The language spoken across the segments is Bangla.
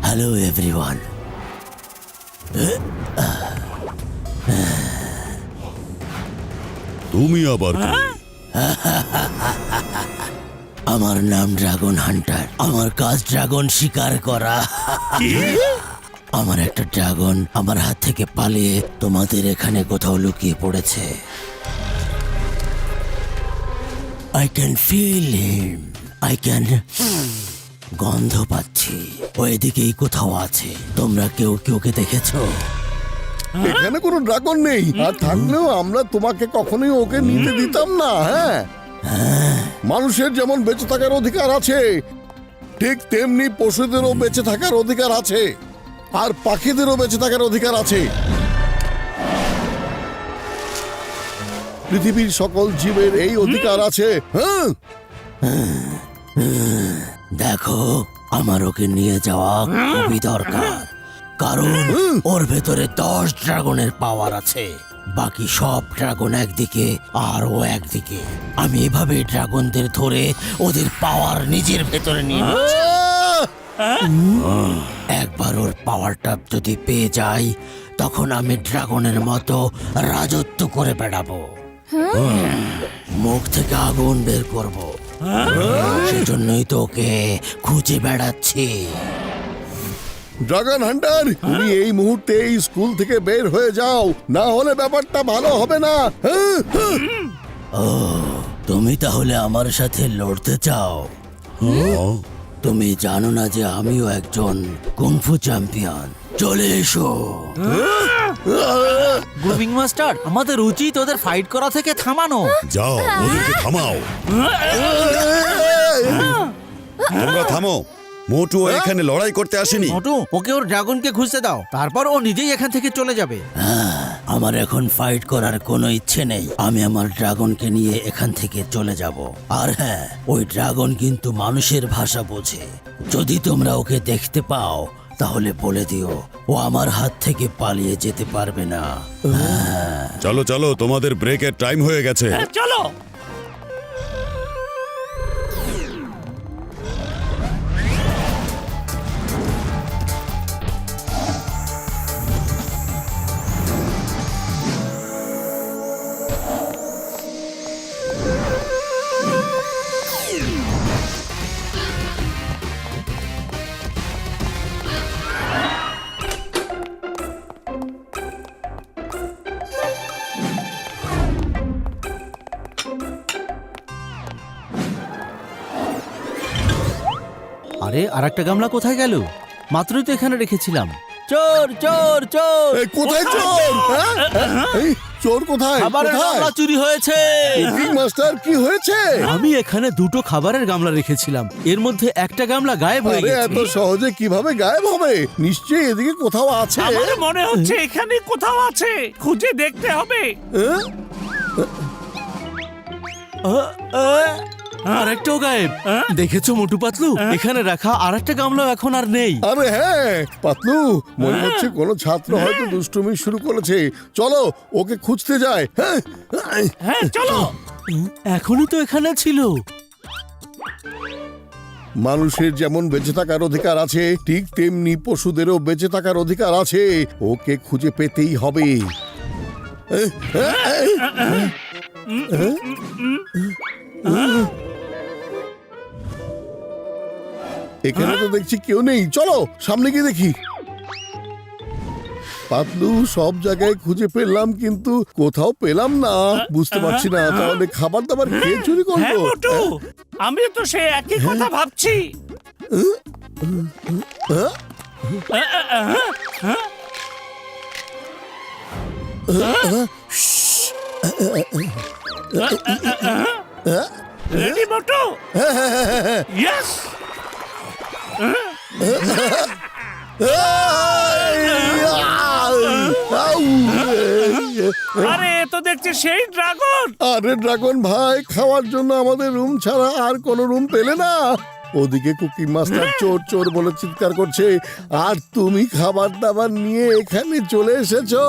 Hello everyone. তুমি আবার কে? আমার নাম ড্রাগন হান্টার। আমার কাজ ড্রাগন শিকার করা। আমার একটা ড্রাগন আমার হাত থেকে পালিয়ে তোমাদের এখানে কোথাও লুকিয়ে পড়েছে। I can feel him. I can গন্ধ পাচ্ছি। ওইদিকেই কোথাও আছে। তোমরা কেউ ওকে দেখেছো? এখানে কোনো ড্রাগন নেই, আর থাকলেও আমরা তোমাকে কখনোই ওকে নিতে দিতাম না। হ্যাঁ, মানুষের যেমন বেঁচে থাকার অধিকার আছে, ঠিক তেমনি পশুদেরও বেঁচে থাকার অধিকার আছে, আর পাখিদেরও বেঁচে থাকার অধিকার আছে। পৃথিবীর সকল জীবের এই অধিকার আছে। হ্যাঁ, দেখো, আমার ওকে নিয়ে যাওয়া খুবই দরকার, কারণ ওর ভেতরে 10 ড্রাগনের পাওয়ার আছে। বাকি সব ড্রাগন একদিকে আর ও একদিকে। আমি এভাবে ড্রাগনদের ধরে ওদের পাওয়ার নিজের ভেতরে নিয়ে নিচ্ছি। একবার ওর পাওয়ারটা যদি পেয়ে যাই, তখন আমি ড্রাগনের মতো রাজত্ব করে বেড়াবো। মুখ থেকে আগুন বের করব। সেজন্যই তো ওকে খুঁজে বেড়াচ্ছি। ড্রাগন হান্টার, তুমি এই মুহূর্তে এই স্কুল থেকে বের হয়ে যাও, না হলে ব্যাপারটা ভালো হবে না। হ্যাঁ, হ্যাঁ। ও, তুমি তাহলে আমার সাথে লড়তে চাও? তুমি জানো না যে আমিও একজন কুংফু চ্যাম্পিয়ন? চলে এসো। গ্রুমিং মাস্টার, আমাদের উচিত ওদের ফাইট করা থেকে থামানো। যাও, ওদেরকে থামাও। তোমরা থামো। মোটু ও এখানে লড়াই করতে আসেনি। মোটু, ওকে ওর ড্রাগনকে খুঁজতে দাও, তারপর ও নিজেই এখান থেকে চলে যাবে। আমার এখন ফাইট করার কোনো ইচ্ছে নেই। আমি আমার ড্রাগনকে নিয়ে এখান থেকে চলে যাব। আর হ্যাঁ, ওই ড্রাগন কিন্তু মানুষের ভাষা বোঝে। যদি তোমরা ওকে দেখতে পাও, তাহলে বলে দিও ও আমার হাত থেকে পালিয়ে যেতে পারবে না। চলো চলো, তোমাদের ব্রেকের টাইম হয়ে গেছে। চলো। আরে, আরেকটা গামলা কোথায় গেল? মাত্রই তো এখানে রেখেছিলাম। চোর চোর চোর! এই কোথায় চোর? হ্যাঁ? এই চোর কোথায়? খাবারের কোথায়? গামলা চুরি হয়েছে। কুকিং মাস্টার, কি হয়েছে? আমি এখানে 2টো খাবারের গামলা রেখেছিলাম, এর মধ্যে একটা গামলা গায়েব হয়ে আরে, গেছে। এত সহজে কিভাবে গায়েব হবে? নিশ্চয়ই এদিকে কোথাও আছে। আমার মনে হচ্ছে এখানে কোথাও আছে, খুঁজে দেখতে হবে। হ্যাঁ? আরেকটাও গায়েব। দেখেছো মোটু পাতলু, এখানে রাখা আরেকটা গামলাও এখন আর নেই। আরে হ্যাঁ পাতলু, মনে হচ্ছে কোনো ছাত্র হয়তো দুষ্টুমি শুরু করেছে। চলো ওকে খুঁজতে যাই। হ্যাঁ, হ্যাঁ, চলো। এখনই তো এখানে ছিল। মানুষের যেমন বেঁচে থাকার অধিকার আছে, ঠিক তেমনি পশুদেরও বেঁচে থাকার অধিকার আছে। ওকে খুঁজে পেতেই হবে। এখানে তো দেখছি কেউ নেই। চলো সামনে গিয়ে দেখি। পাতলু, সব জায়গায় খুঁজে পেলাম, কিন্তু কোথাও পেলাম না। বুঝতে পারছি না, তাহলে খাবার দাবার খেয়ে চুরি হ্যাঁ করবো? মোটু, আমি তো সে একই কথা ভাবছি। রেডি মোটু? ইয়েস। আরে, এ তো দেখছি সেই ড্রাগন। আরে ড্রাগন ভাই, খাওয়ার জন্য আমাদের রুম ছাড়া আর কোনো রুম পেলে না? ওদিকে কুকি মাস্টার চোর চোর বলে চিৎকার করছে, আর তুমি খাবার দাবার নিয়ে এখানে চলে এসেছো।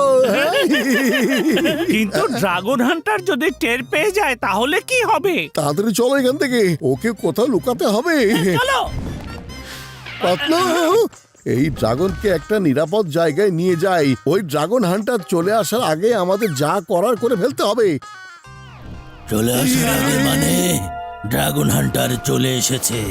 কিন্তু ড্রাগন হান্টার যদি টের পেয়ে যায় তাহলে কি হবে? তাড়াতাড়ি চলো এখান থেকে, ওকে কোথাও লুকাতে হবে। চলো। পাতলু, এই ড্রাগনকে একটা নিরাপদ জায়গায় নিয়ে যাই। ওই ড্রাগন হান্টার চলে আসার আগে আমাদের যা করার করে ফেলতে হবে। চলে আসার আগে মানে ড্রাগন হান্টার চলে এসেছে।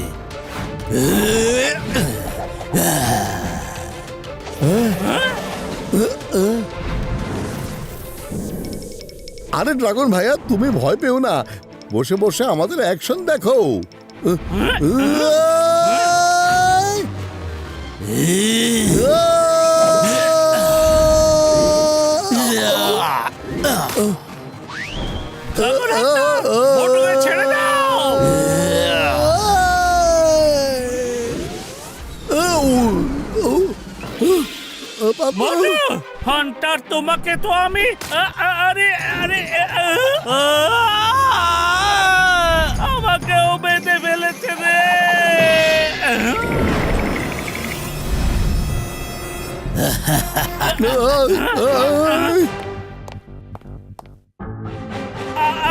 আরে ড্রাগন ভাইয়া, তুমি ভয় পেও না, বসে বসে আমাদের অ্যাকশন দেখো। মোটুকে ছেড়ে দাও। মোটু, হান্টার তোমাকে তো আমি আরে আরে আমাকেও বেঁধে ফেলেছে রে।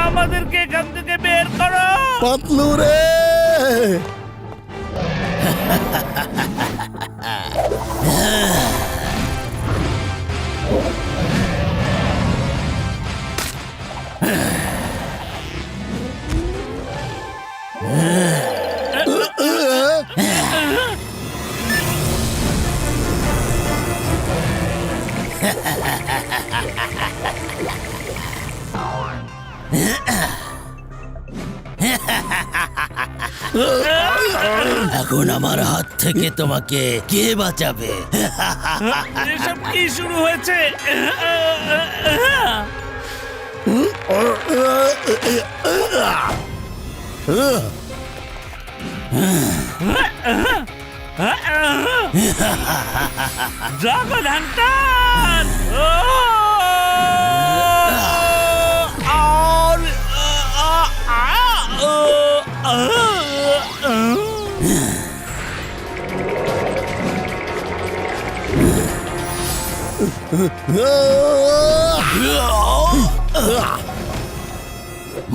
আমাদেরকে এখান থেকে বের করো। পাতলু রে, এখন আমার হাত থেকে তোমাকে কে বাঁচাবে? এসব কি শুরু হয়েছে? ড্রাগন হান্টার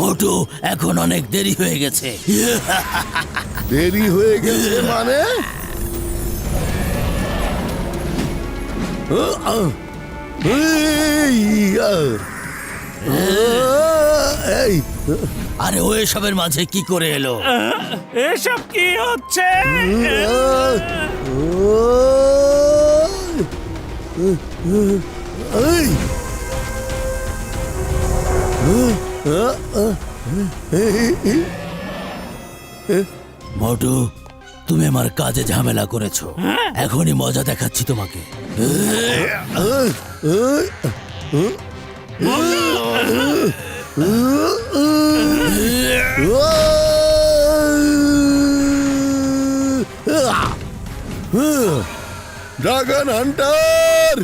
মোটু, এখন অনেক দেরি হয়ে গেছে। দেরি হয়ে গেছে মানে? এই, আরে ও এসবের মাঝে কি করে এলো? এসব কি হচ্ছে? মোটু, তুমি আমার কাজে ঝামেলা করেছো, এখনই মজা দেখাচ্ছি তোমাকে। ড্রাগন হান্টার,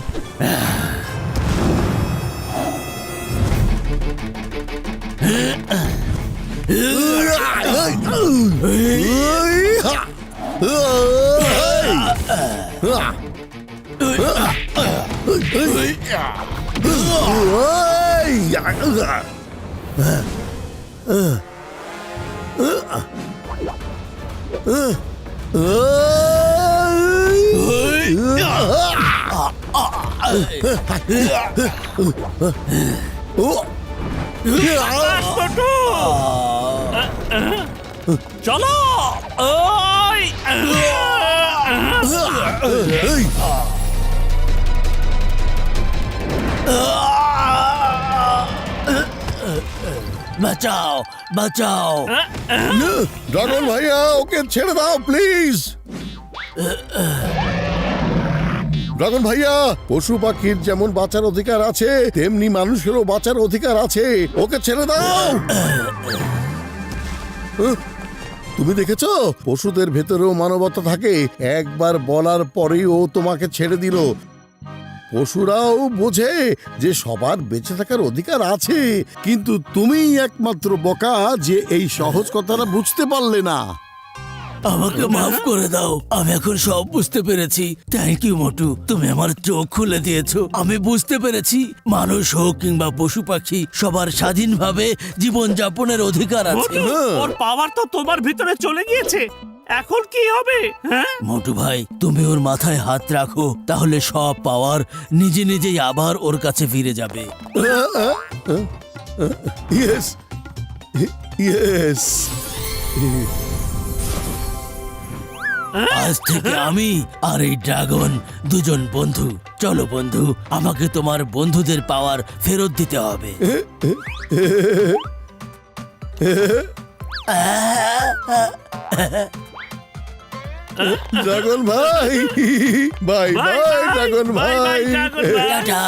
চলো। ওই বাঁচাও, বাঁচাও। ড্রাগন ভাইয়া, ওকে ছেড়ে দাও প্লিজ। ড্রাগন ভাইয়া, পশু পাখির যেমন বাঁচার অধিকার আছে তেমনি মানুষেরও বাঁচার অধিকার আছে, ওকে ছেড়ে দাও। তুমি দেখেছো, পশুদের ভেতরেও মানবতা থাকে, একবার বলার পরেই ও তোমাকে ছেড়ে দিল। পশুরাও বোঝে যে সবার বেঁচে থাকার অধিকার আছে, কিন্তু তুমিই একমাত্র বোকা যে এই সহজ কথাটা বুঝতে পারলে না। আমাকে মাফ করে দাও, আমি এখন সব বুঝতে পেরেছি। থ্যাংক ইউ মোটু, তুমি আমার চোখ খুলে দিয়েছো। আমি বুঝতে পেরেছি মানুষ হোক কিংবা পশু পাখি সবার স্বাধীনভাবে জীবন যাপনের অধিকার আছে। মোটু, ওর পাওয়ার তো তোমার ভিতরে চলে গিয়েছে, এখন কি হবে? হ্যাঁ, মোটু ভাই, তুমি ওর মাথায় হাত রাখো, তাহলে সব পাওয়ার নিজে নিজেই আবার ওর কাছে ফিরে যাবে। Yes yes. আজ থেকে আমি আর এই ড্রাগন দুজন বন্ধু। চলো বন্ধু, আমাকে তোমার বন্ধুদের পাওয়ার ফেরত দিতে হবে। ড্রাগন ভাই, bye bye dragon bye bye ভাই। ড্রাগন ভাই। টাটা।